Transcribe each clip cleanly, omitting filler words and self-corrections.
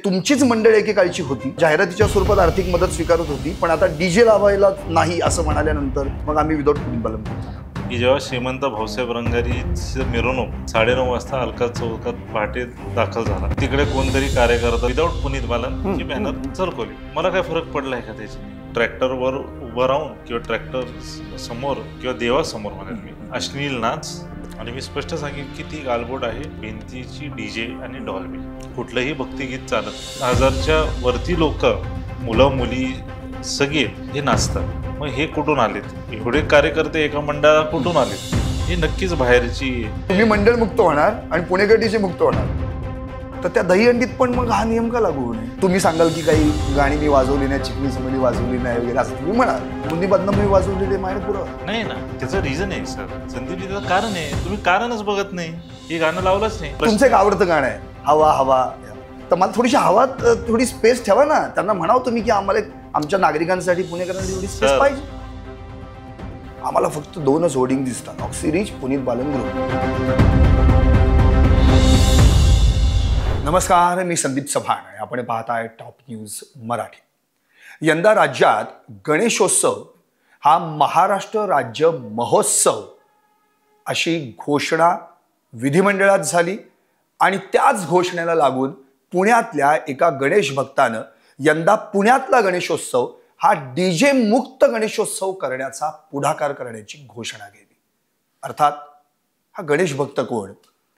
तुमचीच मंडळ एकेकाळची होती, जाहिरातीच्या स्वरूपात आर्थिक मदत स्वीकारत होती, पण आता डीजे लावायला नाही असं म्हणाल्यानंतर मग आम्ही विदाऊट पुनीत बालन की जेव्हा श्रीमंत भाऊसाहेब रंगारीची मिरवणूक 9:30 वाजता अलका चौकात पहाटे दाखल झाला, तिकडे कोणतरी कार्यकर्ता विदाऊट पुनीत बालन ची बॅनर झळकवली. मला काय फरक पडला आहे का त्याची? ट्रॅक्टरवर उभं राहून किंवा ट्रॅक्टर समोर किंवा देवासमोर म्हणेल मी अश्लील नाच, आणि मी स्पष्ट सांगेन की ती गालबोट आहे भिंतीची डीजे आणि डॉल्बी. कुठलंही भक्तिगीत चालत 1000च्या वरती लोक, मुलं मुली सगळे हे नाचतात. मग हे कुठून आलेत? एवढे कार्यकर्ते एका मंडळात कुठून आलेत? हे नक्कीच बाहेरची. तुम्ही मंडळ मुक्त होणार आणि पुणेकर डीजे मुक्त होणार, तर त्या दहीहंडीत पण मग हा नियम का लागू होऊ नये? तुम्ही सांगाल की काही गाणी मी वाजवली नाही, चिकनी समली वाजवली नाही वगैरे असं तुम्ही म्हणाल. पुन्हा बदनामी वाजवलेले माहिती पुरं नाही ना, त्याचं रिझन आहे सर. संदीपजी त्याचं कारण आहे. तुम्ही कारणच बघत नाही. हे गाणं लावलंच नाही. तुमचं एक आवडतं गाणं आहे हवा हवा, तर मला थोडीशी हवा, थोडी स्पेस ठेवा ना. त्यांना म्हणावं तुम्ही की आम्हाला आमच्या नागरिकांसाठी पुणेकरांसाठी थोडी स्पेस पाहिजे. आम्हाला फक्त 2च होर्डिंग दिसतात, ऑक्सिरीज, पुनीत बालन ग्रुप. नमस्कार, मी संदीप चव्हाण आणि आपण पाहताय टॉप न्यूज मराठी. यंदा राज्यात गणेशोत्सव हा महाराष्ट्र राज्य महोत्सव अशी घोषणा विधिमंडळात झाली आणि त्याच घोषणेला लागून पुण्यातल्या एका गणेश भक्तानं यंदा पुण्यातला गणेशोत्सव हा डीजे मुक्त गणेशोत्सव करण्याचा पुढाकार करण्याची घोषणा केली. अर्थात हा गणेश भक्त कोण?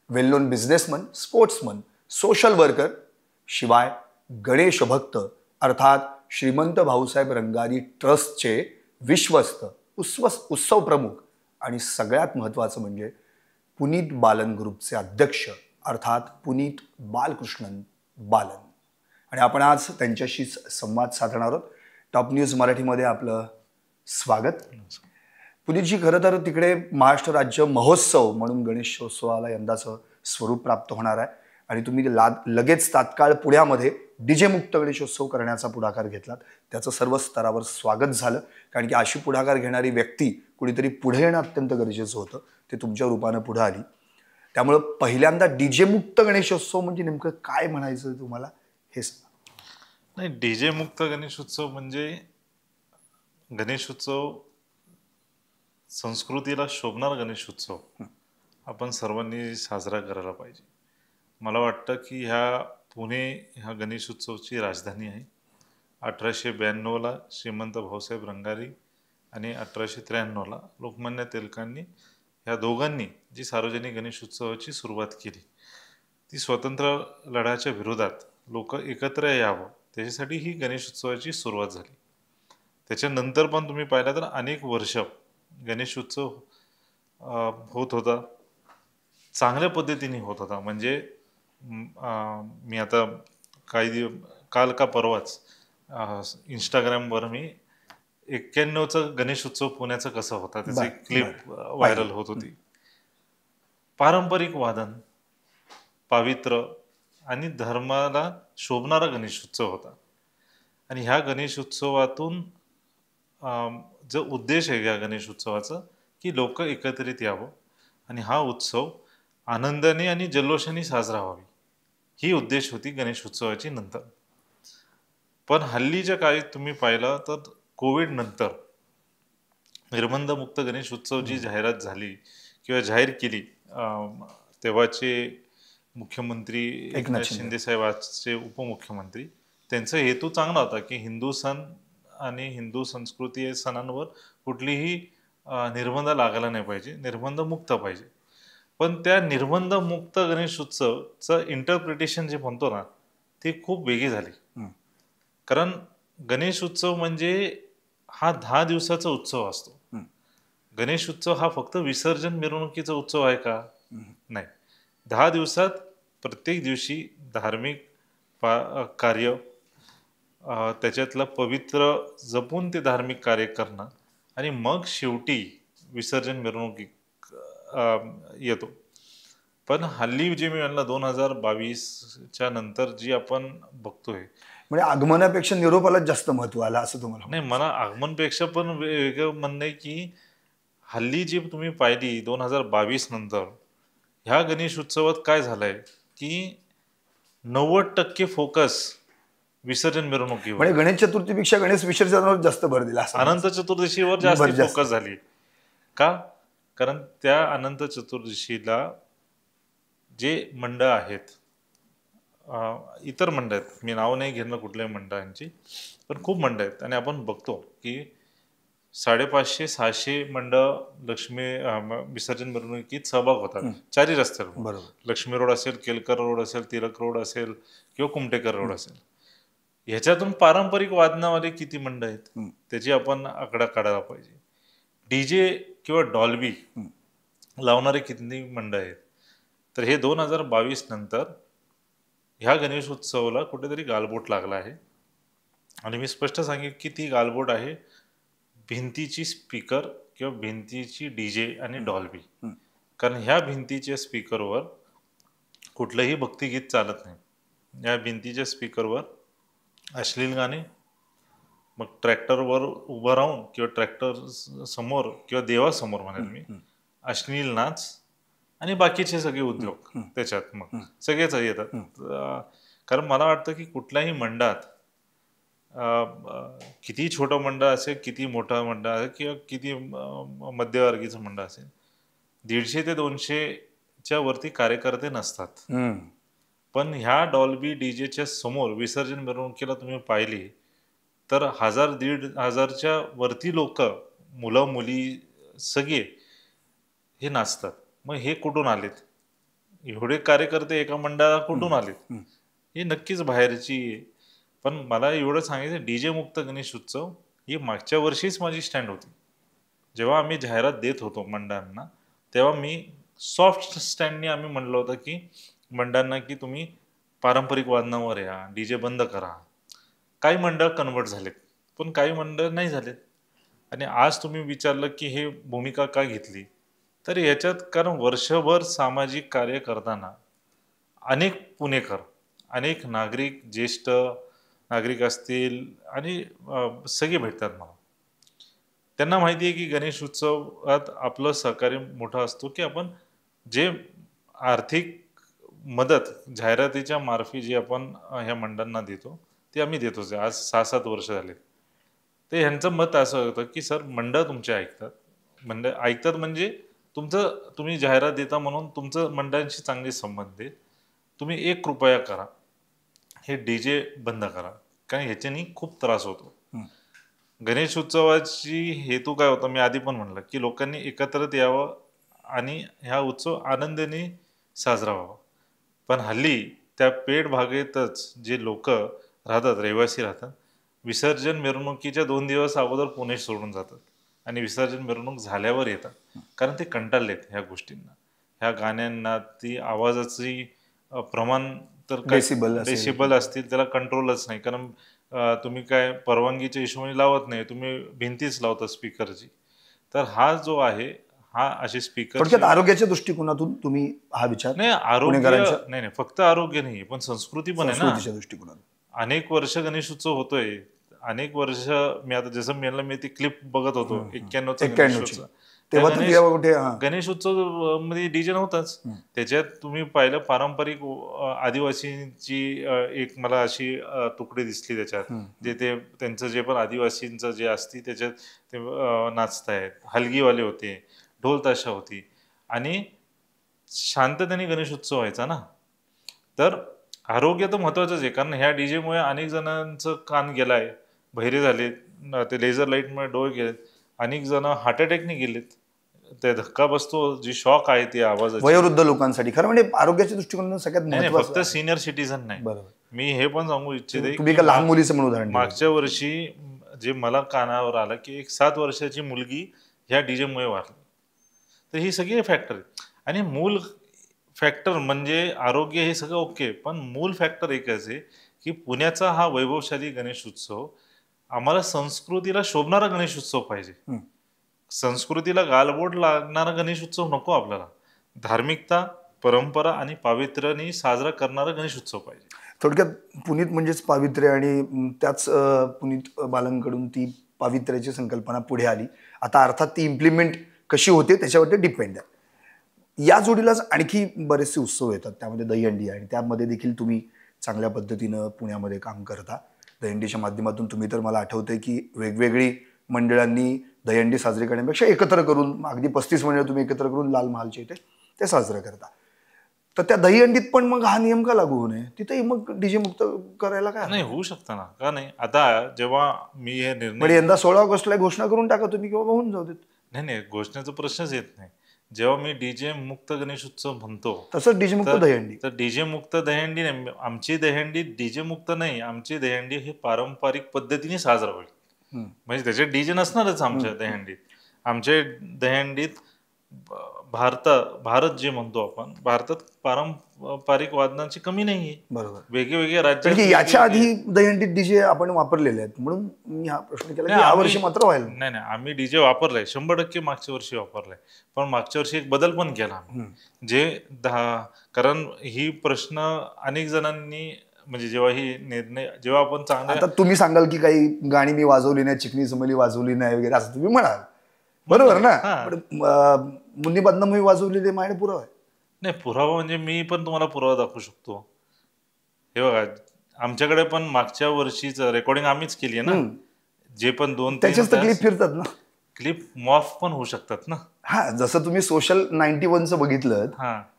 Well known businessman, sportsman, social worker, शिवाय गणेश भक्त अर्थात श्रीमंत भाऊसाहेब रंगारी ट्रस्टचे विश्वस्त, उत्सव प्रमुख आणि सगळ्यात महत्त्वाचं म्हणजे पुनीत बालन ग्रुपचे अध्यक्ष अर्थात पुनीत बालकृष्णन बालन. आणि आपण आज त्यांच्याशीच संवाद साधणार आहोत. टॉप न्यूज मराठीमध्ये आपलं स्वागत. पुनीतजी, खरं तर तिकडे महाराष्ट्र राज्य महोत्सव म्हणून गणेशोत्सवाला यंदाचं स्वरूप प्राप्त होणार आहे आणि तुम्ही लगेच तात्काळ पुण्यामध्ये डीजे मुक्त गणेशोत्सव करण्याचा पुढाकार घेतलात. त्याचं सर्व स्तरावर स्वागत झालं, कारण की अशी पुढाकार घेणारी व्यक्ती कुणीतरी पुढे येणं अत्यंत गरजेचं होतं. ते तुमच्या रूपानं पुढे आली. त्यामुळं पहिल्यांदा डीजे मुक्त गणेशोत्सव म्हणजे नेमकं काय म्हणायचं तुम्हाला हे सांगा. नाही, डीजे मुक्त गणेशोत्सव म्हणजे गणेशोत्सव संस्कृतीला शोभणारा गणेशोत्सव आपण सर्वांनी साजरा करायला पाहिजे. मला वाटतं की पुणे ह्या गणेशोत्सवची राजधानी आहे. 1892ला श्रीमंत भाऊसाहेब रंगारी आणि 1893ला लोकमान्य टिळकांनी ह्या दोघांनी जी सार्वजनिक गणेशोत्सवाची सुरुवात केली, ती स्वतंत्र लढ्याच्या विरोधात लोक एकत्र यावं त्याच्यासाठी ही गणेशोत्सवाची सुरुवात झाली. त्याच्यानंतर पण तुम्ही पाहिलं तर अनेक वर्ष गणेशोत्सव होत होता, चांगल्या पद्धतीने होत होता. म्हणजे मी आता काल का परवाच इंस्टाग्रामवर मी 91चा गणेशोत्सव पुण्याचा कसा होता त्याची क्लिप व्हायरल होत होती. पारंपरिक वादन, पावित्र्य आणि धर्माला शोभणारा गणेशोत्सव होता. आणि ह्या गणेशोत्सवातून जो उद्देश आहे या गणेशोत्सवाचा की लोक एकत्रित यावं आणि हा उत्सव आनंदाने आणि जल्लोषाने साजरा व्हावी, ही उद्देश होती गणेशोत्सवाची. नंतर पण हल्लीच्या काळी तुम्ही पाहिलं तर कोविड नंतर निर्बंधमुक्त गणेशोत्सव जी जाहिरात झाली किंवा जाहीर केली तेव्हाचे मुख्यमंत्री एकनाथ शिंदे साहेबांचे उपमुख्यमंत्री, त्यांचा हेतू चांगला होता की हिंदू सण आणि हिंदू संस्कृती या सणांवर कुठलीही निर्बंध लागायला नाही पाहिजे, निर्बंध मुक्त पाहिजे. पण त्या निर्बंध मुक्त गणेशोत्सवचं इंटरप्रिटेशन जे म्हणतो ना, ते खूप वेगळी झाली. कारण गणेशोत्सव म्हणजे हा 10 दिवसाचा उत्सव असतो. गणेशोत्सव हा फक्त विसर्जन मिरवणुकीचा उत्सव आहे का? नाही. 10 दिवसात प्रत्येक दिवशी धार्मिक कार्य, त्याच्यातलं पवित्र जपून ते धार्मिक कार्य करणं आणि मग शेवटी विसर्जन मिरवणुकी येतो. पण हल्ली जे मी म्हणलं 2022च्या नंतर जी आपण बघतोय, म्हणजे आगमनापेक्षा निरोपालाच जास्त महत्व आलं असं तुम्हाला? नाही, मला आगमनपेक्षा पण वेगळं म्हणणं आहे की हल्ली जी तुम्ही पाहिली 2022 नंतर ह्या गणेश उत्सवात काय झालंय की 90% फोकस विसर्जन मिरवणुकीवर, म्हणजे गणेश चतुर्थीपेक्षा गणेश विसर्जनावर जास्त भर दिला असं अनंत चतुर्दशीवर जास्त फोकस झाली. का? कारण त्या अनंत चतुर्दशीला जे मंडळ आहेत, इतर मंडळ आहेत, मी नाव नाही घेणं कुठल्याही मंडळांची, पण खूप मंडळ आहेत आणि आपण बघतो की 550-600 मंडळ लक्ष्मी विसर्जन मिरवणुकीत सहभाग होतात चारही रस्त्यावर. बरोबर. लक्ष्मी रोड असेल, केलकर रोड असेल, तिलक रोड असेल किंवा कुमटेकर रोड असेल. ह्याच्यातून पारंपरिक वादनावाले किती मंडळ आहेत त्याची आपण आकडा काढायला पाहिजे. डीजे किंवा डॉल्बी लावणारे किती मंडळ आहेत. तर हे 2022 नंतर ह्या गणेश उत्सवाला कुठेतरी गालबोट लागला आहे आणि मी स्पष्ट सांगेन की ती गालबोट आहे भिंतीची स्पीकर किंवा भिंतीची डीजे आणि डॉल्बी. कारण ह्या भिंतीच्या स्पीकरवर कुठलंही भक्तिगीत चालत नाही. या भिंतीच्या स्पीकरवर अश्लील गाणे, मग ट्रॅक्टरवर उभं राहून किंवा ट्रॅक्टर समोर किंवा देवासमोर म्हणेल मी अश्लील नाच आणि बाकीचे सगळे उद्योग त्याच्यात मग सगळेच येतात. कारण मला वाटतं की कुठल्याही मंडळात किती छोटं मंडळ असेल, किती मोठं मंडळ असेल किंवा किती मध्यवर्गीचं मंडळ असेल, 150 ते 200च्या वरती कार्यकर्ते नसतात. पण ह्या डॉल्बी डीजेच्या समोर विसर्जन मिरवणुकीला तुम्ही पाहिली तर 1000-1500च्या वरती लोक, मुलं मुली सगळे हे नाचतात. मग हे कुठून आलेत? एवढे कार्यकर्ते एका मंडळाला कुठून आलेत? हे नक्कीच बाहेरची. पण मला एवढं सांगायचं, डीजे मुक्त गणेश उत्सव ही मागच्या वर्षीच माझी स्टँड होती. जेव्हा आम्ही जाहिरात देत होतो मंडळांना तेव्हा मी सॉफ्ट स्टँडने आम्ही म्हणलं होतं की मंडळांना की तुम्ही पारंपरिक वादनावर या, डीजे बंद करा. काही मंडळ कन्वर्ट झालेत पण काही मंडळ नाही झालेत. आणि आज तुम्ही विचारलं की हे भूमिका का घेतली, तर याच्यात कारण वर्षभर सामाजिक कार्य करताना अनेक पुणेकर, अनेक नागरिक, ज्येष्ठ नागरिक असतील आणि सगळे भेटतात मला. त्यांना माहिती आहे की गणेश उत्सवात आपलं सहकार्य मोठं असतो की आपण जे आर्थिक मदत जाहिरातीच्या मार्फी जी आपण ह्या मंडळांना देतो ते आम्ही देतोच. आज 6-7 वर्ष झाले. ते ह्यांचं मत असं होतं की सर मंडळ तुमचे ऐकतात, मंडळ ऐकतात म्हणजे तुम्ही जाहिरात देता म्हणून तुमचं मंडळांशी चांगले संबंध आहेत, तुम्ही 1 कृपया करा, हे डीजे बंद करा. कारण ह्याच्यानी खूप त्रास होतो. गणेश उत्सवाची हेतू काय होता, मी आधी पण म्हणलं की लोकांनी एकत्रित यावं आणि ह्या उत्सव आनंदाने साजरा व्हावा. पण हल्ली त्या पेठ भागेतच जे लोक राहतात, रहिवासी राहतात, विसर्जन मिरवणुकीच्या 2 दिवस अगोदर पुणे सोडून जातात आणि विसर्जन मिरवणूक झाल्यावर येतात. कारण ते कंटाळलेत ह्या गोष्टींना, ह्या गाण्यांना. ती आवाजाची प्रमाण तर डेसिबल असतील त्याला कंट्रोलच नाही. कारण तुम्ही काय परवानगीच्या हिशोबाने लावत नाही, तुम्ही भिंतीच लावता स्पीकरची. तर हा जो आहे हा असे स्पीकर थोडक्यात आरोग्याच्या दृष्टिकोनातून तुम्ही हा विचार. नाही, आरोग्य नाही, फक्त आरोग्य नाही पण संस्कृती पण आहे ना. दृष्टिकोनातून अनेक वर्ष गणेश उत्सव होतोय, अनेक वर्ष. मी आता जसं मी ती क्लिप बघत होतो 91चा गणेश उत्सव मध्ये डीजे नव्हताच. त्याच्यात तुम्ही पाहिलं पारंपरिक आदिवासींची एक मला अशी तुकडी दिसली त्याच्यात, जे ते त्यांचं जे पण आदिवासींचं जे असते त्याच्यात ते नाचतायत. हलगीवाले होते, ढोल ताशा होती आणि शांततेने गणेश उत्सव व्हायचा ना. तर आरोग्य तर महत्वाचंच आहे. कारण ह्या डीजेमुळे अनेक जणांचं कान गेलाय, बहिरे झालेत, ते लेझर लाईटमुळे डोळे गेलेत, अनेक जण हार्ट अटॅकने गेलेत. ते धक्का बसतो, जी शॉक आहे ते आवाजाची, वयोवृद्ध लोकांसाठी. खरं म्हणजे आरोग्याच्या दृष्टिकोनातून सगळ्यात महत्त्वाचं. फक्त सिनियर सिटीजन नाही. बरोबर. मी हे पण सांगू इच्छिते तुम्ही एका लहान मुलीचं म्हणून उदाहरण मागच्या वर्षी जे मला कानावर आलं की एक 7 वर्षाची मुलगी ह्या डीजे मुळे वारली. तर ही सगळी फॅक्टर आहेत. आणि मूल फॅक्टर म्हणजे आरोग्य हे सगळं ओके, पण मूल फॅक्टर एकच आहे की पुण्याचा हा वैभवशाली गणेश उत्सव आम्हाला संस्कृतीला शोभणारा गणेश उत्सव पाहिजे. संस्कृतीला गालबोट लागणारा गणेश उत्सव नको आपल्याला. धार्मिकता, परंपरा आणि पावित्र्याने साजरा करणारा गणेश उत्सव पाहिजे. थोडक्यात पुनीत म्हणजेच पावित्र्य आणि त्याच पुनीत बालनकडून ती पावित्र्याची संकल्पना पुढे आली. आता अर्थात ती इम्प्लिमेंट कशी होते त्याच्यावरती डिपेंड आहे. या जोडीलाच आणखी बरेचसे उत्सव येतात, त्यामध्ये दहीहंडी आणि त्यामध्ये देखील तुम्ही चांगल्या पद्धतीनं पुण्यामध्ये काम करता. दहीहंडीच्या माध्यमातून तुम्ही तर मला आठवतंय की वेगवेगळी मंडळांनी दहीहंडी साजरी करण्यापेक्षा एकत्र करून अगदी 35 मंडळ तुम्ही एकत्र करून लाल महालच्या इथे ते साजरं करता. तर त्या दहीहंडीत पण मग हा नियम का लागू होऊ नये? तिथेही मग डीजे मुक्त करायला काय? नाही होऊ शकतं ना, का नाही. आता जेव्हा मी हे निर्णय म्हणजे यंदा 16 ऑगस्टला घोषणा करून टाका तुम्ही किंवा होऊन जाऊ देत. नाही घोषणेचा प्रश्नच येत नाही. जेव्हा मी डीजे मुक्त गणेश उत्सव म्हणतो तसंच डीजे मुक्त दहीहंडी. तर डीजे मुक्त दहीहंडी नाही, आमची दहीहंडी डीजे मुक्त नाही. आमची दहीहंडी ही पारंपरिक पद्धतीने साजरा होईल. म्हणजे त्याच्यात डीजे नसणारच आमच्या दहीहंडीत. आमच्या दहीहंडीत भारत जे म्हणतो आपण, भारतात पारंपरिक वादनाची कमी नाहीये. बरोबर. वेगवेगळ्या राज्यात याच्या आधी दहीहंडीत डीजे आपण वापरलेले आहेत म्हणून मी हा प्रश्न केला की यावर्षी मात्र व्हायला. नाही आम्ही डीजे वापरलाय 100% मागच्या वर्षी वापरलाय. पण मागच्या वर्षी एक बदल पण केला आम्ही. कारण ही प्रश्न अनेक जणांनी म्हणजे जेव्हा आपण चांगला. आता तुम्ही सांगाल की काही गाणी मी वाजवली नाही, चिकनी चमेली वाजवली नाही वगैरे असं तुम्ही म्हणाल, बरोबर ना. मुन्नी बदनाम वाजवलेली माझ्याकडे पुरावा आहे. नाही पुरावा म्हणजे मी पण तुम्हाला पुरावा दाखवू शकतो. हे बघा आमच्याकडे पण मागच्या वर्षीच रेकॉर्डिंग आम्हीच केली आहे ना. जे पण 2-3 त्याच्याच तर क्लिप फिरतात ना. क्लिप मॉफ पण होऊ शकतात ना. हा, जसं तुम्ही सोशल 91चं बघितलं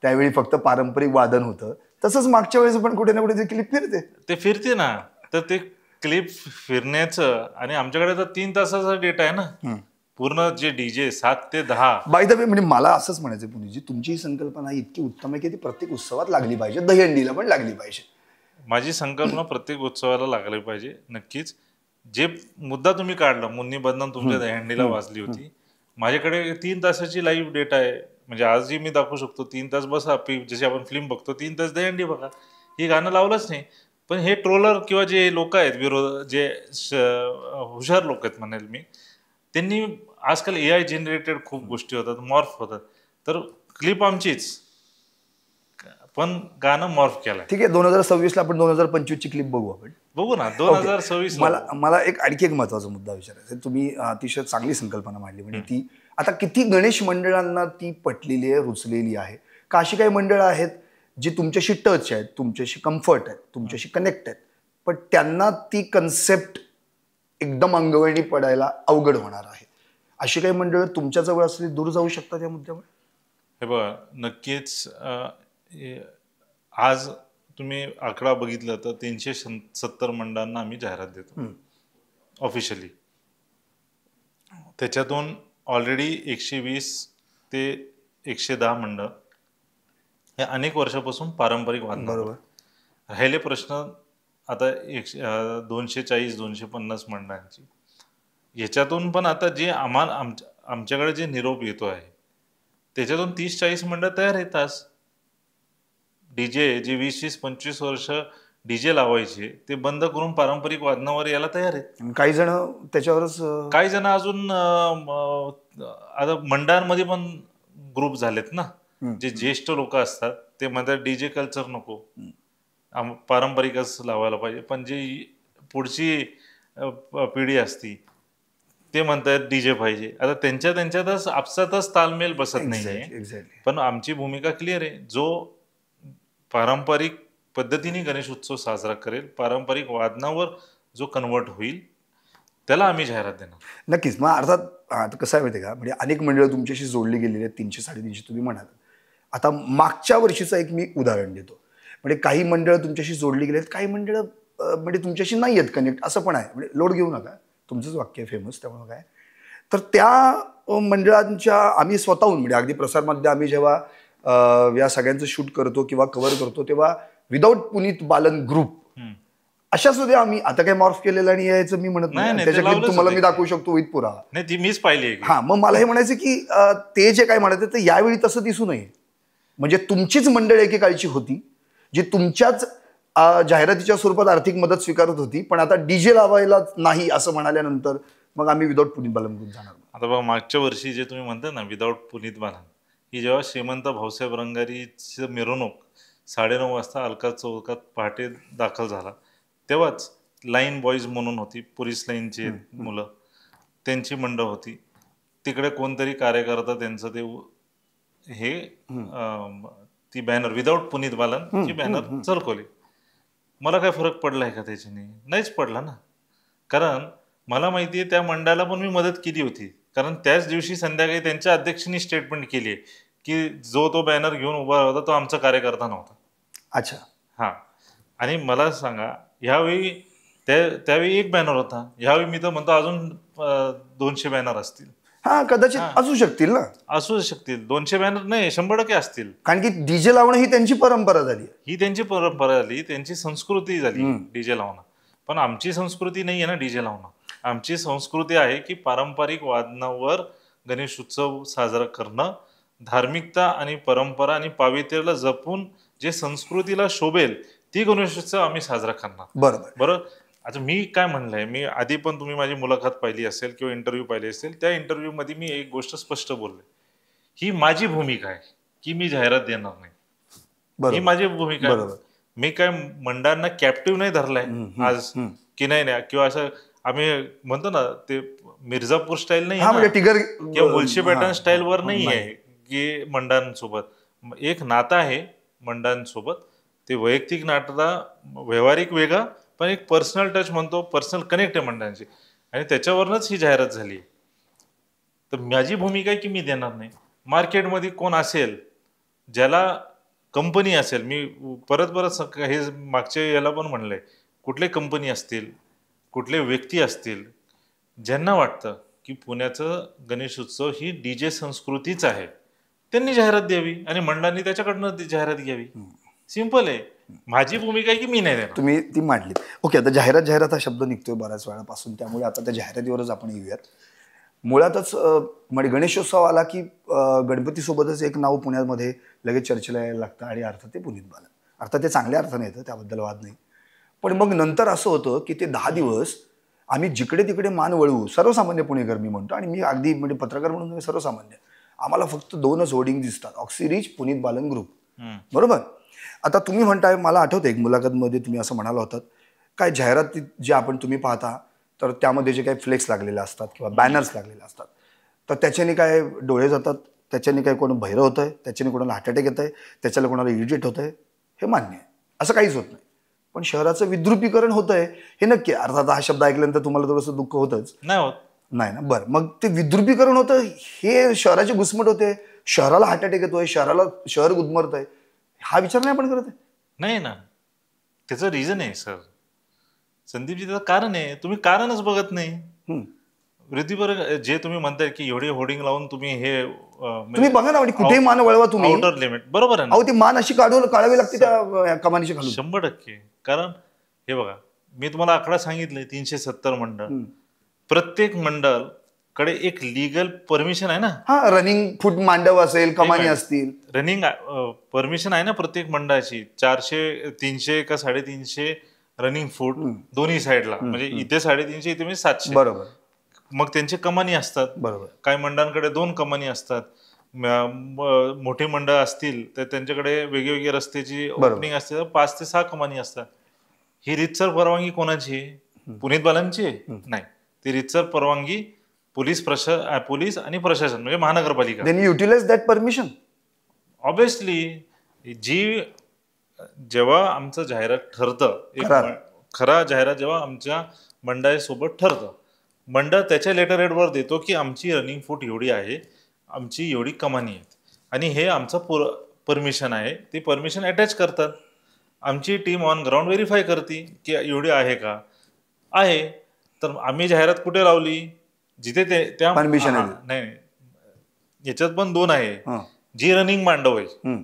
त्यावेळी फक्त पारंपरिक वादन होतं, तसंच मागच्या वेळेस पण कुठे ना कुठे ते क्लिप फिरते. ते फिरते ना. तर ते क्लिप फिरण्याचं आणि आमच्याकडे तर 3 तासाचा डेटा आहे ना. पूर्ण जे डीजे 7 ते 10. बाय द वे, म्हणजे मला असंच म्हणायचं पुण्याची तुमची ही संकल्पना इतकी उत्तम आहे की ती प्रत्येक उत्सवात लागली पाहिजे, दहीहंडीला पण लागली पाहिजे. माझी संकल्पना प्रत्येक उत्सवाला लागली पाहिजे नक्कीच. जे मुद्दा तुम्ही काढला, मुन्नी बदनाम तुमच्या दहीहंडीला वाजली होती. माझ्याकडे 3 तासाची लाईव्ह डेटा आहे. म्हणजे आजही मी दाखवू शकतो. 3 तास बसा, जशी आपण फिल्म बघतो 3 तास दहीहंडी बघा. ही गाणं लावलंच नाही. पण हे ट्रोलर किंवा जे लोक आहेत जे हुशार लोक आहेत म्हणेल मी, त्यांनी आजकाल AI जनरेटेड खूप गोष्टी होतात, मॉर्फ होतात. तर क्लिप आमचीच पण गाणं मॉर्फ केलंय. ठीक आहे, 2026ला आपण 2025 ची क्लिप बघू ना. 2026 मला आणखी एक महत्वाचा मुद्दा विचारायचा. तुम्ही अतिशय चांगली संकल्पना मांडली. म्हणजे ती आता किती गणेश मंडळांना ती पटलेली आहे, रुचलेली आहे का? अशी काही मंडळं आहेत जी तुमच्याशी टच आहेत, तुमच्याशी कम्फर्ट आहेत, तुमच्याशी कनेक्ट आहेत, पण त्यांना ती कन्सेप्ट एकदम अंगवळणी पडायला अवघड होणार आहे. अशी काही मंडळं तुमच्याजवळ असली दूर जाऊ शकतात या मुद्द्यावर? हे बघा नक्कीच. आज तुम्ही आकडा बघितलं तर 370 मंडळांना आम्ही जाहिरात देतो ऑफिशियली. त्याच्यातून ऑलरेडी 120 ते 110 मंडळ हे अनेक वर्षापासून पारंपरिक वादन. बरोबर. राहिले प्रश्न आता 240-250 मंडळांची. याच्यातून पण आता जे आमच्याकडे जे निरोप येतो आहे त्याच्यातून 30-40 मंडळ तयार येतात. डीजे जे 20-25 वर्ष डीजे लावायचे ते बंद करून पारंपरिक वादनावर यायला तयार आहेत. काही जण त्याच्यावरच, काही जण अजून आता मंडळांमध्ये पण ग्रुप झालेत ना. जे ज्येष्ठ लोक असतात ते म्हणतात डीजे कल्चर नको, पारंपरिकच लावायला पाहिजे. पण जे पुढची पिढी असती ते म्हणतात डीजे पाहिजे. आता त्यांच्यातच आपसातच तालमेल बसत नाहीये. पण आमची भूमिका क्लिअर आहे. जो पारंपरिक पद्धतीने गणेश उत्सव साजरा करेल, पारंपरिक वादनावर जो कन्वर्ट होईल त्याला आम्ही जाहिरात देणार. नक्कीच. मग अर्थात कसं आहे माहिती आहे का, म्हणजे अनेक मंडळं तुमच्याशी जोडली गेलेली आहेत. 300-350 तुम्ही म्हणाल. आता मागच्या वर्षीचं एक मी उदाहरण देतो. म्हणजे काही मंडळं तुमच्याशी जोडली गेली आहेत, काही मंडळं म्हणजे तुमच्याशी नाही आहेत कनेक्ट, असं पण आहे. म्हणजे लोड घेऊ नका, तुमचंच वाक्य आहे फेमस, त्यामुळे काय. तर त्या मंडळांच्या आम्ही स्वतःहून म्हणजे अगदी प्रसारमाध्यम आम्ही जेव्हा या सगळ्यांचं शूट करतो किंवा कव्हर करतो तेव्हा विदाऊट पुनीत बालन ग्रुप अशा सुद्धा आम्ही आता काही मॉर्फ केलेलं आणि यायचं मी म्हणत नाही. त्याच्या क्लिप तुम्हाला मी दाखवू शकतो विथ पुरावा. नाही ती मीच पाहिली. हा, मग मला हे म्हणायचं की ते जे काय म्हणायचं तर यावेळी तसं दिसू नये. म्हणजे तुमचीच मंडळ एकेकाळची होती जी तुमच्याच जाहिरातीच्या स्वरूपात आर्थिक मदत स्वीकारत होती, पण आता डीजे लावायला नाही असं म्हणाल्यानंतर मग आम्ही विदाऊट पुनीत बालन ग्रुप जाणार. आता बघा मागच्या वर्षी जे तुम्ही म्हणता ना विदाऊट पुनीत बालन, ही जेव्हा श्रीमंत भाऊसाहेब रंगारीची मिरवणूक 9:30 वाजता अलका चौकात पहाटे दाखल झाला, तेव्हाच लाईन बॉईज म्हणून होती, पोलीस लाईनची मुलं, त्यांची मंडळ होती. तिकडे कोणतरी कार्यकर्ता त्यांचं ते ती बॅनर विदाऊट पुनीत बालन ची बॅनर चरकवली. मला काय फरक पडला आहे का त्याच्याने? नाहीच पडला ना. कारण मला माहिती आहे त्या मंडळाला पण मी मदत केली होती. कारण त्याच दिवशी संध्याकाळी त्यांच्या अध्यक्षांनी स्टेटमेंट केली आहे की जो तो बॅनर घेऊन उभा होता तो आमचा कार्यकर्ता नव्हता. अच्छा. हां. आणि मला सांगा, ह्यावेळी त्यावेळी एक बॅनर होता, ह्यावेळी मी तर म्हणतो अजून 200 बॅनर असतील. हा, कदाचित असू शकतील ना. असू शकतील. 200 बॅनर नाही, 100% असतील. कारण की डीजे लावणं ही त्यांची परंपरा झाली. ही त्यांची परंपरा झाली, त्यांची संस्कृती झाली डीजे लावणं. पण आमची संस्कृती नाही आहे ना डीजे लावणं. आमची संस्कृती आहे की पारंपरिक वादनावर गणेश उत्सव साजरा करणं, धार्मिकता आणि परंपरा आणि पावित्र्याला जपून जे संस्कृतीला शोभेल ती गणेशोत्सव आम्ही साजरा करणार. बरोबर. आता मी काय म्हणलंय, मी आधी पण तुम्ही माझी मुलाखत पाहिली असेल किंवा इंटरव्ह्यू पाहिली असेल, त्या इंटरव्ह्यू मध्ये मी एक गोष्ट स्पष्ट बोलले, ही माझी भूमिका आहे की मी जाहिरात देणार नाही. ही माझी भूमिका आहे. मी काय मंडळांना कॅप्टिव्ह नाही धरलाय आज की नाही किंवा असं आम्ही म्हणतो ना ते मिर्झापूर स्टाईल नाही किंवा मुळशी पॅटर्न स्टाईल वर नाही आहे की मंडळांसोबत एक नातं आहे मंडळांसोबत. ते वैयक्तिक नातं व्यावहारिक वेगळा, पण एक पर्सनल टच म्हणतो, पर्सनल कनेक्ट आहे मंडळांची, आणि त्याच्यावरच ही जाहिरात झाली. तर माझी भूमिका आहे की मी देणार नाही. मार्केटमध्ये कोण असेल ज्याला कंपनी असेल, मी परत हे मागच्या याला पण म्हणलंय, कुठले कंपनी असतील, कुठले व्यक्ती असतील ज्यांना वाटतं की पुण्याचं गणेश उत्सव ही डीजे संस्कृतीच आहे, त्यांनी जाहिरात द्यावी आणि मंडळांनी त्याच्याकडनं जाहिरात घ्यावी. सिंपल आहे. माझी भूमिका आहे की मी नाही देणार. तुम्ही ती मांडलीत. ओके, आता जाहिरात हा शब्द निघतोय बऱ्याच वेळापासून, त्यामुळे आता त्या जाहिरातीवरच आपण येऊयात. मुळातच म्हणजे गणेशोत्सव आला की गणपतीसोबतच एक नाव पुण्यामध्ये लगेच चर्चेला यायला लागतं, आणि अर्थात ते पुनीत बालन. अर्थात ते चांगल्या अर्थाने येतं, त्याबद्दल वाद नाही. पण मग नंतर असं होतं की ते 10 दिवस आम्ही जिकडे तिकडे मान वळवू, सर्वसामान्य पुणेकर मी म्हणतो, आणि मी अगदी म्हणजे पत्रकार म्हणून सर्वसामान्य, आम्हाला फक्त 2च होर्डिंग दिसतात, ऑक्सिरीच, पुनीत बालन ग्रुप. बरोबर. आता तुम्ही म्हणताय, मला आठवतं एक मुलाखतमध्ये तुम्ही असं म्हणाला होतात, काय जाहिरात जे तुम्ही पाहता तर त्यामध्ये जे काही फ्लेक्स लागलेले असतात किंवा बॅनर्स लागलेले असतात, तर त्याच्याने काय डोळे जातात, त्याच्याने काय कोण बहिरं होत आहे, त्याच्याने कोणाला हार्ट अटॅक येत आहे, त्याच्याला कोणाला इरिटेट होत आहे, हे मान्य आहे, असं काहीच होत नाही. पण शहराचं विद्रुपीकरण होत आहे हे नक्की. अर्थात हा शब्द ऐकल्यानंतर तुम्हाला थोडंसं दुःख होतच नाही ना. बरं, मग ते विद्रुपीकरण होतं, हे शहराची घुसमट होते, शहराला हार्ट अटॅक येतोय, शहर गुदमरत आहे, हा विचार नाही आपण करत आहे? नाही ना, त्याचं रिझन आहे सर संदीपजी, त्याचं कारण आहे. तुम्ही कारणच बघत नाही. ऋतीवर जे तुम्ही म्हणताय की एवढे होर्डिंग लावून तुम्ही हे तुम्ही बघा ना, कुठेही मान वळवा तुम्ही, आउटर लिमिट. बरोबर आहे ना. ती मान अशी काढावी लागते त्या कमानीच्या खाली. 100%. कारण हे बघा, मी तुम्हाला आकडा सांगितले 370 मंडळ. प्रत्येक मंडळ कडे एक लीगल परमिशन आहे ना. हा, रनिंग फूट मांडव असेल, कमानी असतील, रनिंग परमिशन आहे ना प्रत्येक मंडळाची. 400, 300 का 350 रनिंग फूट दोन्ही साईडला, म्हणजे इथे 350, इथे म्हणजे 700. बरोबर. मग त्यांचे कमानी असतात. बरोबर. काही मंडळांकडे 2 कमानी असतात. मोठे मंडळ असतील तर त्यांच्याकडे वेगवेगळ्या रस्त्याची ओपनिंग असते, 5 ते 6 कमानी असतात. ही रीतसर परवानगी कोणाची? पुनीत बालांची नाही. ती रीतसर परवानगी पोलीस आणि प्रशासन म्हणजे महानगरपालिका. Then you utilize that permission. Obviously. जेव्हा आमचं जाहिरात ठरतं, खरा जाहिरात जेव्हा आमच्या मंडळासोबत ठरतं, मंडळ त्याच्या लेटर हेडवर देतो की आमची रनिंग फूट एवढी आहे, आमची एवढी कमानी आहेत, आणि हे आमचं परमिशन आहे. ते परमिशन अटॅच करतात. आमची टीम ऑन ग्राउंड व्हेरीफाय करते की एवढी आहे का. आहे तर आम्ही जाहिरात कुठे लावली? जिथे त्या परमिशन नाही, याच्यात पण 2 आहे. जी रनिंग मांडव आहे,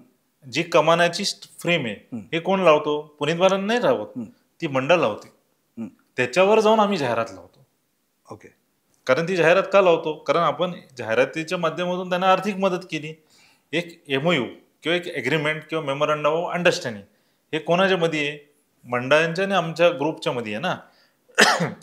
जी कमानाची फ्रेम आहे, हे कोण लावतो? पुनीत बालन नाही लावत, ती मंडळ लावते. त्याच्यावर जाऊन आम्ही जाहिरात लावतो. ओके. कारण ती जाहिरात का लावतो? कारण आपण जाहिरातीच्या माध्यमातून त्यांना आर्थिक मदत केली. एक MOU किंवा एक एग्रीमेंट किंवा मेमोरंडम ऑफ अंडरस्टँडिंग हे कोणाच्या मध्ये आहे? मंडळांच्या आणि आमच्या ग्रुपच्या मध्ये आहे ना.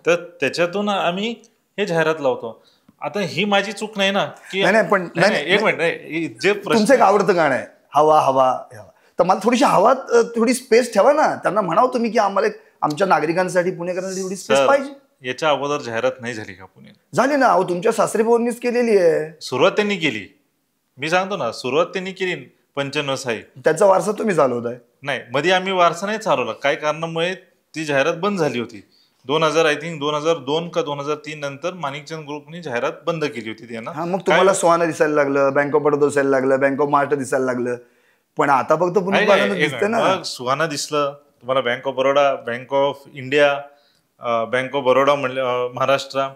तर त्याच्यातून आम्ही हे जाहिरात लावतो. आता ही माझी चूक नाही ना की पण एक मिनिट, जे तुमचं एक आवडतं गाणं आहे, हवा हवा हवा, तर मला थोडीशी हवा, थोडी स्पेस ठेवा ना. त्यांना म्हणावं तुम्ही की आम्हाला आमच्या नागरिकांसाठी, पुणेकरांसाठी थोडी स्पेस पाहिजे. याच्या अगोदर जाहिरात नाही झाली का पुण्यात? झाली ना. तुमच्या सासरे भाऊंनीच केलेली आहे. सुरुवात त्यांनी केली. मी सांगतो ना, सुरुवात त्यांनी केली, 95 साली. त्याचा वारसा तुम्ही चालवताय. नाही, मध्ये आम्ही वारसा नाही चालवला, काही कारणामुळे ती जाहिरात बंद झाली होती. 2000 आय थिंक 2002 का 2003 नंतर माणिकचंद ग्रुपनी जाहिरात बंद केली होती त्यांना. हा, मग तुम्हाला सोहाना दिसायला लागलं, बँक ऑफ बडोदा दिसायला लागलं, बँक ऑफ महाराष्ट्र दिसायला लागलं, पण आता फक्त पुनीत बालन दिसतं ना. मग सुहाना दिसलं तुम्हाला, bank of Baroda, bank of India, bank of Baroda म्हणलं, महाराष्ट्र,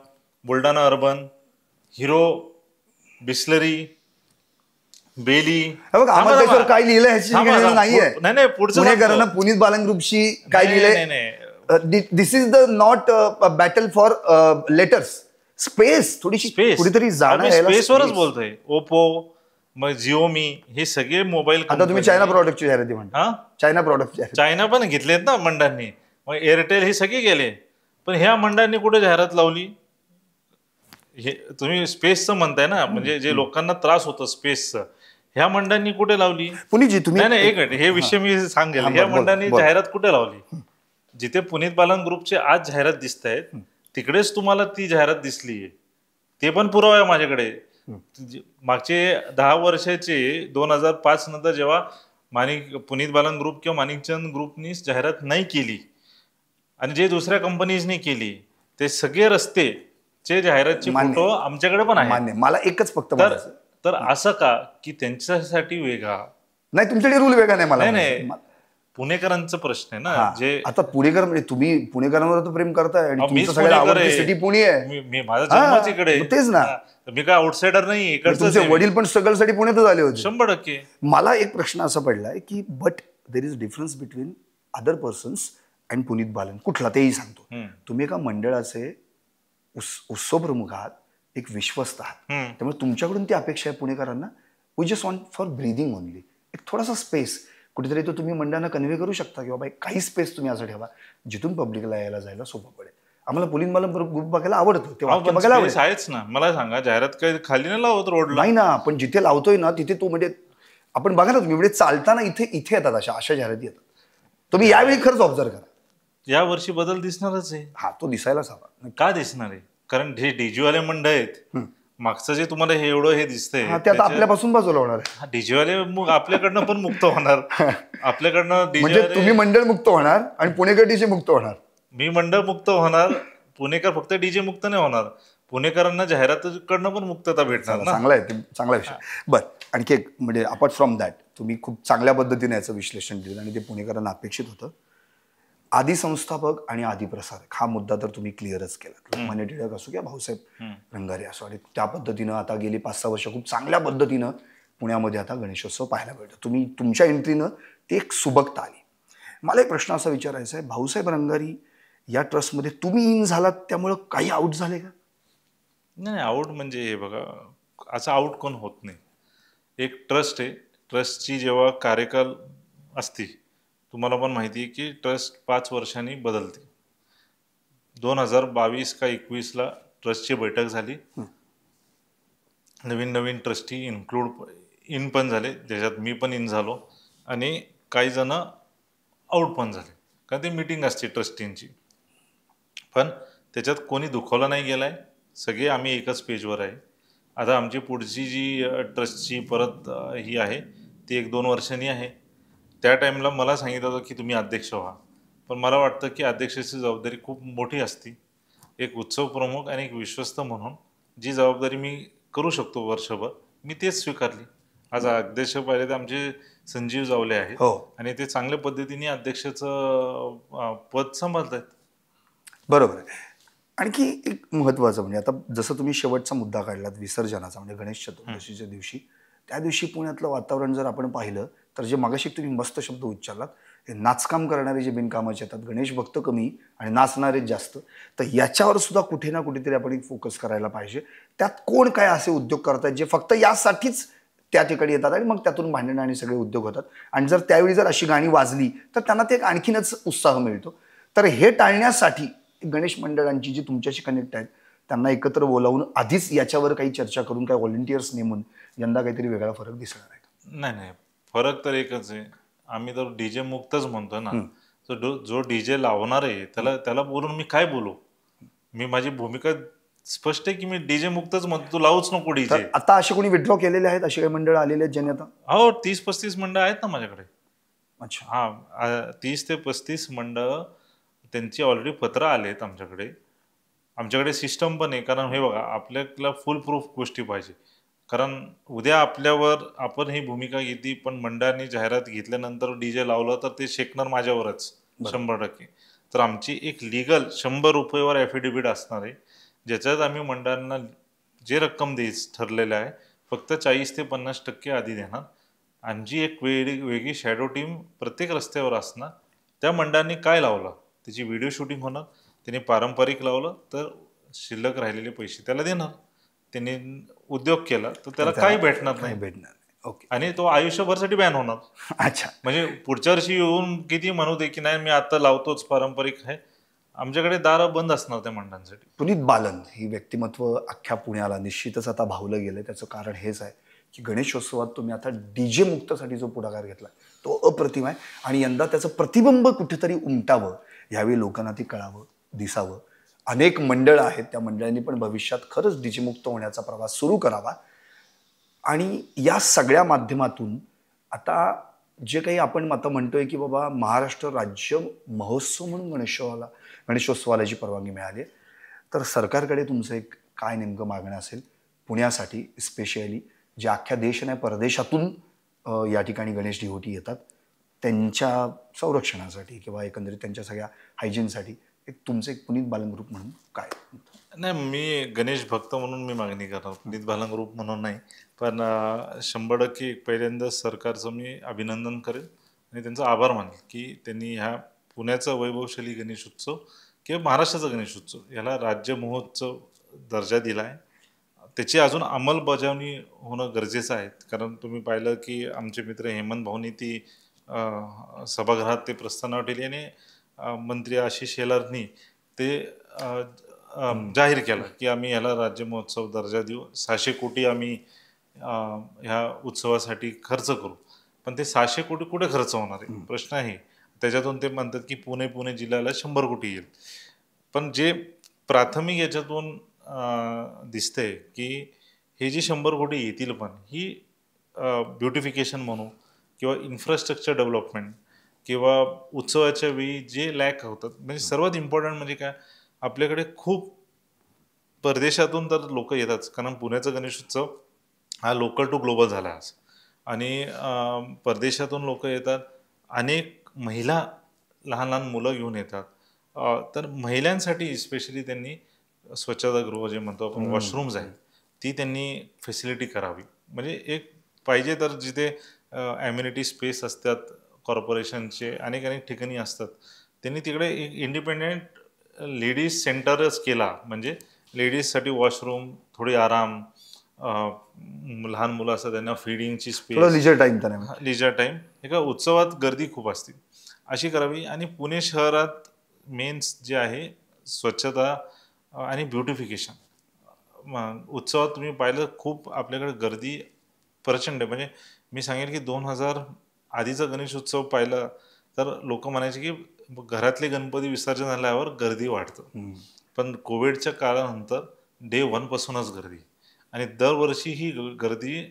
बुलढाणा अर्बन, हिरो, बिस्लरी, बेली. आम्हाला त्याच्यावर काय लिहिलं ह्याची नाहीये. नाही पुढचं पुनीत बालन ग्रुपशी काय लिहिलंय, this is the not battle for letters, space, थोडीशी कुठेतरी स्पेसवरच बोलतोय. ओप्पो, मग जिओमी, हे सगळे मोबाईल. आता तुम्ही चायना प्रॉडक्टची जाहिराती म्हणता. चायना प्रॉडक्ट, चायना पण घेतलेत ना मंडळांनी, मग एअरटेल हे सगळे गेले, पण ह्या मंडळांनी कुठे जाहिरात लावली? हे तुम्ही स्पेसचं म्हणताय ना, म्हणजे जे लोकांना त्रास होतो स्पेसचं, ह्या मंडळांनी कुठे लावली? पुनीतजी तुम्ही नाही, एक मिनिट, हे विषय मी सांगेल. ह्या मंडळांनी जाहिरात कुठे लावली? जिथे पुनीत बालन ग्रुपचे आज जाहिरात दिसत आहेत तिकडेच तुम्हाला ती जाहिरात दिसलीये. ते पण पुरावा आहे माझ्याकडे. मागचे 10 वर्षाचे 2005 नंतर जेव्हा पुनीत बालन ग्रुप किंवा माणिकचंद ग्रुपनी जाहिरात नाही केली आणि जे दुसऱ्या कंपनीजनी केली, ते सगळे रस्तेचे जाहिरातचे फोटो आमच्याकडे पण आहे. मला एकच फक्त तर असं का की त्यांच्यासाठी वेगळा नाही, तुमच्याकडे रूल वेगळा नाही. मला नाही, पुणेकरांचा प्रश्न आहे ना. जे आता पुणेकर म्हणजे तुम्ही पुणेकरांवर तर प्रेम करताय आणि तुमचं सगळं आवडती सिटी पुणे आहे. मी माझा जन्मच इकडे, तेच ना. मी काय आउटसाइडर नाही. तुमचे वडील पण स्ट्रगलसाठी पुण्यातच आले होते. 100%. मला एक प्रश्न असा पडलाय की but there is difference between other persons and Puneet Balan. कुठला तेही सांगतो. तुम्ही एका मंडळाचे उत्सव प्रमुख आहात, एक विश्वस्त आहात, त्यामुळे तुमच्याकडून ती अपेक्षा आहे पुणेकरांना. We just want for breathing only. एक थोडासा स्पेस कुठेतरी तो तुम्ही मंडळांना कन्व्हे करू शकता की बाबा काही स्पेस तुम्ही असं ठेवा जिथून पब्लिकला यायला जायला सोपं पडेल. आम्हाला पुनीत बालन ग्रुप बघायला आवडतं, ते वाक्य बघायला आवडेल. आहेच ना. मला सांगा, जाहिरात काही खाली नाही लावत रोडला? नाही ना, पण जिथे लावतोय ना तिथे तो म्हणजे आपण बघा ना, तुम्ही म्हणजे चालताना इथे येतात अशा जाहिराती येतात. तुम्ही यावेळी खरंच ऑब्झर्व करा. या वर्षी बदल दिसणारच आहे. हा, तो दिसायलाच हवा. का दिसणार आहे? कारण हे डीजीवाले मंडळ आहेत. मागचं जे तुम्हाला हे एवढं हे दिसतंय ते आता आपल्यापासून बाजूला होणार आहे. डीजेवाले मग आपल्याकडनं पण मुक्त होणार. आपल्याकडनं म्हणजे तुम्ही मंडळ मुक्त होणार आणि पुणेकर डीजे मुक्त होणार. मी मंडळ मुक्त होणार, पुणेकर फक्त डीजे मुक्त नाही होणार, पुणेकरांना जाहिरातीकडनं पण मुक्तता भेटणार ना. चांगला आहे, चांगला विषय. बरं, आणखी एक म्हणजे अपार्ट फ्रॉम दॅट तुम्ही खूप चांगल्या पद्धतीने याचं विश्लेषण दिलं आणि ते पुणेकरांना अपेक्षित होतं. आदी संस्थापक आणि आदी प्रसारक हा मुद्दा तर तुम्ही क्लिअरच केला. लोकमान्य टिळक असो किंवा भाऊसाहेब रंगारे असो, आणि त्या पद्धतीनं आता गेली 5-6 वर्ष खूप चांगल्या पद्धतीनं पुण्यामध्ये आता गणेशोत्सव पाहायला मिळतो. तुम्ही तुमच्या एंट्रीनं ते एक सुबकता आली. मला एक प्रश्न असा विचारायचा आहे, भाऊसाहेब रंगारी या ट्रस्टमध्ये तुम्ही इन झालात त्यामुळं काही आऊट झाले का? नाही, आऊट म्हणजे हे बघा, असं आऊट कोण होत नाही. एक ट्रस्ट आहे, ट्रस्टची जेव्हा कार्यकाल असते, तुम्हाला पण माहिती आहे की ट्रस्ट 5 वर्षांनी बदलते. 2022 का 21ला ट्रस्टची बैठक झाली. नवीन ट्रस्टी इन पण झाले, ज्याच्यात मी पण इन झालो, आणि काही जण आऊट पण झाले. कारण ती मीटिंग असते ट्रस्टींची, पण त्याच्यात कोणी दुखावला नाही गेलाय. सगळे आम्ही एकच पेजवर आहे. आता आमची पुढची जी ट्रस्टची परत ही आहे ती 1-2 वर्षांनी आहे. त्या टाईमला मला सांगितलं होतं की तुम्ही अध्यक्ष व्हा, पण मला वाटतं की अध्यक्षाची जबाबदारी खूप मोठी असते. एक उत्सव प्रमुख आणि एक विश्वस्त म्हणून जी जबाबदारी मी करू शकतो वर्षभर, मी तेच स्वीकारली. आज अध्यक्ष पाहिले तर आमचे संजीव जावले आहेत आणि ते चांगल्या पद्धतीने अध्यक्षाचं पद सांभाळत आहेत. बरोबर आहे. आणखी एक महत्त्वाचं म्हणजे आता जसं तुम्ही शेवटचा मुद्दा काढलात विसर्जनाचा, म्हणजे गणेश चतुर्दशीच्या दिवशी, त्या दिवशी पुण्यातलं वातावरण जर आपण पाहिलं तर जे मागाशी तुम्ही मस्त शब्द उच्चारलात, हे नाचकाम करणारे जे बिनकामाचे येतात, गणेश भक्त कमी आणि नाचणारे जास्त, तर याच्यावर सुद्धा कुठे ना कुठेतरी आपण एक फोकस करायला पाहिजे. त्यात कोण काय असे उद्योग करतात जे फक्त यासाठीच त्या ठिकाणी येतात आणि मग त्यातून भांडणं आणि सगळे उद्योग होतात, आणि जर त्यावेळी जर अशी गाणी वाजली तर त्यांना ते आणखीनच उत्साह मिळतो. तर हे टाळण्यासाठी गणेश मंडळांची जी तुमच्याशी कनेक्ट आहेत त्यांना एकत्र बोलावून आधीच याच्यावर काही चर्चा करून काही व्हॉलंटियर्स नेमून यंदा काहीतरी वेगळा फरक दिसणार आहे? नाही, फरक तर एकच आहे. आम्ही तर डीजे मुक्तच म्हणतो ना. जो डीजे लावणार आहे त्याला बोलून मी काय बोलू? मी माझी भूमिका स्पष्ट आहे की मी डीजे मुक्तच म्हणतो, तू लावूच नको डीजे. तर आता असे कोणी विड्रॉ केलेले आहेत, असे काही मंडळ आलेले आहेत ज्यांनी आता? हो, 30-35 मंडळ आहेत ना माझ्याकडे. अच्छा. हा, 30 ते 35 मंडळ त्यांची ऑलरेडी पत्र आलेत आमच्याकडे. आमच्याकडे सिस्टम पण आहे, कारण हे बघा आपल्याला फुल प्रूफ गोष्टी पाहिजे. कारण उद्या आपल्यावर आपण ही भूमिका घेतली, पण मंडळांनी जाहिरात घेतल्यानंतर डीजे लावलं तर ते शेकणार माझ्यावरच 100%. तर आमची एक लिगल ₹100 वर ॲफिडेव्हिट असणार आहे, ज्याच्यात आम्ही मंडळांना जे रक्कम द्यायची ठरलेलं आहे फक्त 40% ते 50% आधी देणार. आमची एक वेगळी शॅडो टीम प्रत्येक रस्त्यावर असणार. त्या मंडळांनी काय लावलं त्याची व्हिडिओ शूटिंग होणार. त्यांनी पारंपरिक लावलं तर शिल्लक राहिलेले पैसे त्याला देणार. त्यांनी उद्योग केला तर त्याला काही भेटणार काही नाही भेटणार नाही. ओके. आणि तो आयुष्यभरसाठी बॅन होणार. अच्छा. म्हणजे पुढच्या वर्षी येऊन किती म्हणू दे की नाही मी आता लावतोच पारंपरिक आहे, आमच्याकडे दारं बंद असणार त्या मंडळांसाठी. पुनीत बालन ही व्यक्तिमत्व अख्ख्या पुण्याला निश्चितच आता भावलं गेलं. त्याचं कारण हेच आहे की गणेशोत्सवात तुम्ही आता डीजे मुक्तसाठी जो पुढाकार घेतला तो अप्रतिम आहे आणि यंदा त्याचं प्रतिबिंब कुठेतरी उमटावं, यावेळी लोकांना ती कळावं, दिसावं. अनेक मंडळं आहेत, त्या मंडळांनी पण भविष्यात खरंच डीजे मुक्त होण्याचा प्रवास सुरू करावा. आणि या सगळ्या माध्यमातून आता जे काही आपण आता म्हणतोय की बाबा महाराष्ट्र राज्य महोत्सव म्हणून गणेशोत्सवाला जी परवानगी मिळाली आहे, तर सरकारकडे तुमचं एक काय नेमकं मागणं असेल पुण्यासाठी, स्पेशली जे अख्ख्या देश नाही परदेशातून या ठिकाणी गणेश डिव्होटी येतात त्यांच्या संरक्षणासाठी किंवा एकंदरीत त्यांच्या सगळ्या हायजीनसाठी एक तुमचं एक पुनीत बालन ग्रुप म्हणून काय? नाही, मी गणेश भक्त म्हणून मी मागणी करणार, पुनीत बालन ग्रुप म्हणून नाही. पण 100% पहिल्यांदा सरकारचं मी अभिनंदन करेन आणि त्यांचा आभार मानेल की त्यांनी ह्या पुण्याचा वैभवशाली गणेशोत्सव किंवा महाराष्ट्राचा गणेशोत्सव याला राज्य महोत्सव दर्जा दिला आहे. त्याची अजून अंमलबजावणी होणं गरजेचं आहे. कारण तुम्ही पाहिलं की आमचे मित्र हेमंत भाऊनी ती सभागृहात ते प्रस्तावना ठेवली आणि मंत्री आशिष शेलारनी ते जाहीर केलं की आम्ही ह्याला राज्य महोत्सव दर्जा देऊ, 600 कोटी आम्ही ह्या उत्सवासाठी खर्च करू. पण ते 600 कोटी कुठे खर्च होणार आहे प्रश्न आहे. त्याच्यातून ते म्हणतात की पुणे जिल्ह्याला 100 कोटी येईल. पण जे प्राथमिक याच्यातून दिसतंय की हे जे 100 कोटी येतील पण ही ब्युटिफिकेशन म्हणू किंवा इन्फ्रास्ट्रक्चर डेव्हलपमेंट किंवा उत्सवाच्या वेळी जे लॅक होतात, म्हणजे सर्वात इम्पॉर्टंट म्हणजे काय, आपल्याकडे खूप परदेशातून तर लोक येतात. कारण पुण्याचा गणेशोत्सव हा लोकल टू ग्लोबल झाला आज आणि परदेशातून लोक येतात. अनेक महिला, लहान लहान मुलं घेऊन येतात. तर महिलांसाठी स्पेशली त्यांनी स्वच्छतागृह जे म्हणतो आपण, वॉशरूम्स आहेत, ती त्यांनी फॅसिलिटी करावी. म्हणजे एक पाहिजे तर जिथे ॲम्युनिटी स्पेस असतात कॉर्पोरेशनचे अनेक ठिकाणी असतात, त्यांनी तिकडे एक इंडिपेंडेंट लेडीज सेंटरच केला. म्हणजे लेडीजसाठी वॉशरूम, थोडी आराम, लहान मुलं असतात त्यांना फीडिंगची स्पेस, लिजर टाईम. एका उत्सवात गर्दी खूप असते अशी करावी. आणि पुणे शहरात मेन्स जे आहे स्वच्छता आणि ब्युटिफिकेशन, उत्सवात तुम्ही पाहिलं खूप आपल्याकडे गर्दी प्रचंड. म्हणजे मी सांगेन की 2000 आधीचा गणेशोत्सव पाहिला तर लोक म्हणायचे की घरातले गणपती विसर्जन झाल्यावर गर्दी वाढतं. पण कोविडच्या काळानंतर डे 1 पासूनच गर्दी आणि दरवर्षी ही गर्दी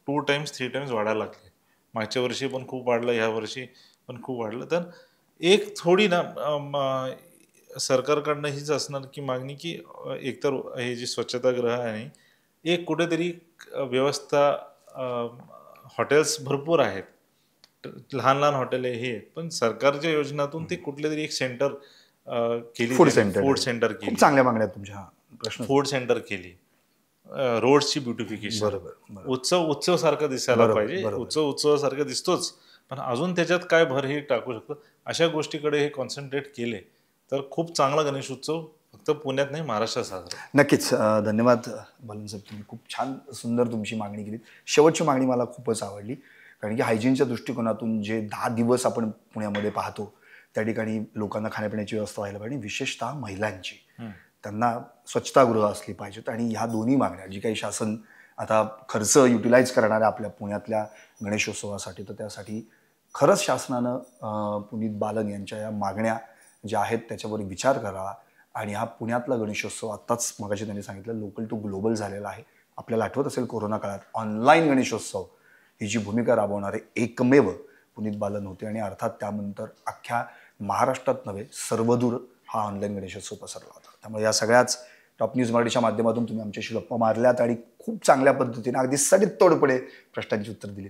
2 टाइम्स 3 टाइम्स वाढायला लागली. मागच्या वर्षी पण खूप वाढलं, ह्या वर्षी पण खूप वाढलं. तर एक थोडी ना सरकारकडनं हीच असणार की मागणी की एकतर हे जे स्वच्छतागृह आहे एक कुठेतरी व्यवस्था, हॉटेल्स भरपूर आहेत, लहान लहान हॉटेल हे, पण सरकारच्या योजनातून ते कुठले तरी एक सेंटर केली, फूड सेंटर केली, चांगल्या मागण्या तुमच्या प्रश्न, फूड सेंटर केली, रोड्सची ब्युटिफिकेशन. उत्सव सारखं दिसायला पाहिजे. उत्सवासारखं दिसतोच, पण अजून त्याच्यात काय भर हे टाकू शकतो. अशा गोष्टीकडे हे कॉन्सन्ट्रेट केले तर खूप चांगला गणेश उत्सव फक्त पुण्यात नाही महाराष्ट्रात साजरा. नक्कीच. धन्यवाद बालन साहेब, तुम्ही खूप छान सुंदर तुमची मागणी केली. शेवटची मागणी मला खूपच आवडली, कारण की हायजीनच्या दृष्टिकोनातून जे 10 दिवस आपण पुण्यामध्ये पाहतो त्या ठिकाणी लोकांना खाण्यापिण्याची व्यवस्था व्हायला पाहिजे, विशेषतः महिलांची, त्यांना स्वच्छतागृह असली पाहिजेत. आणि ह्या दोन्ही मागण्या जी काही शासन आता खर्च युटिलाइज करणार आहे आपल्या पुण्यातल्या गणेशोत्सवासाठी, तर त्यासाठी खरंच शासनानं पुनीत बालन यांच्या या मागण्या ज्या आहेत त्याच्यावर विचार करावा आणि हा पुण्यातला गणेशोत्सव आत्ताच मगाशी त्यांनी सांगितलं लोकल टू ग्लोबल झालेला आहे. आपल्याला आठवत असेल कोरोना काळात ऑनलाईन गणेशोत्सव ही जी भूमिका राबवणारे एकमेव पुनीत बालन होते आणि अर्थात त्यानंतर अख्ख्या महाराष्ट्रात नव्हे सर्वदूर हा ऑनलाईन गणेशोत्सव पसरला होता. त्यामुळे या सगळ्याच टॉप न्यूज मराठीच्या माध्यमातून तुम्ही आमच्याशी गप्पा मारल्यात आणि खूप चांगल्या पद्धतीने अगदी सडीत तोडपणे प्रश्नांची उत्तर दिली.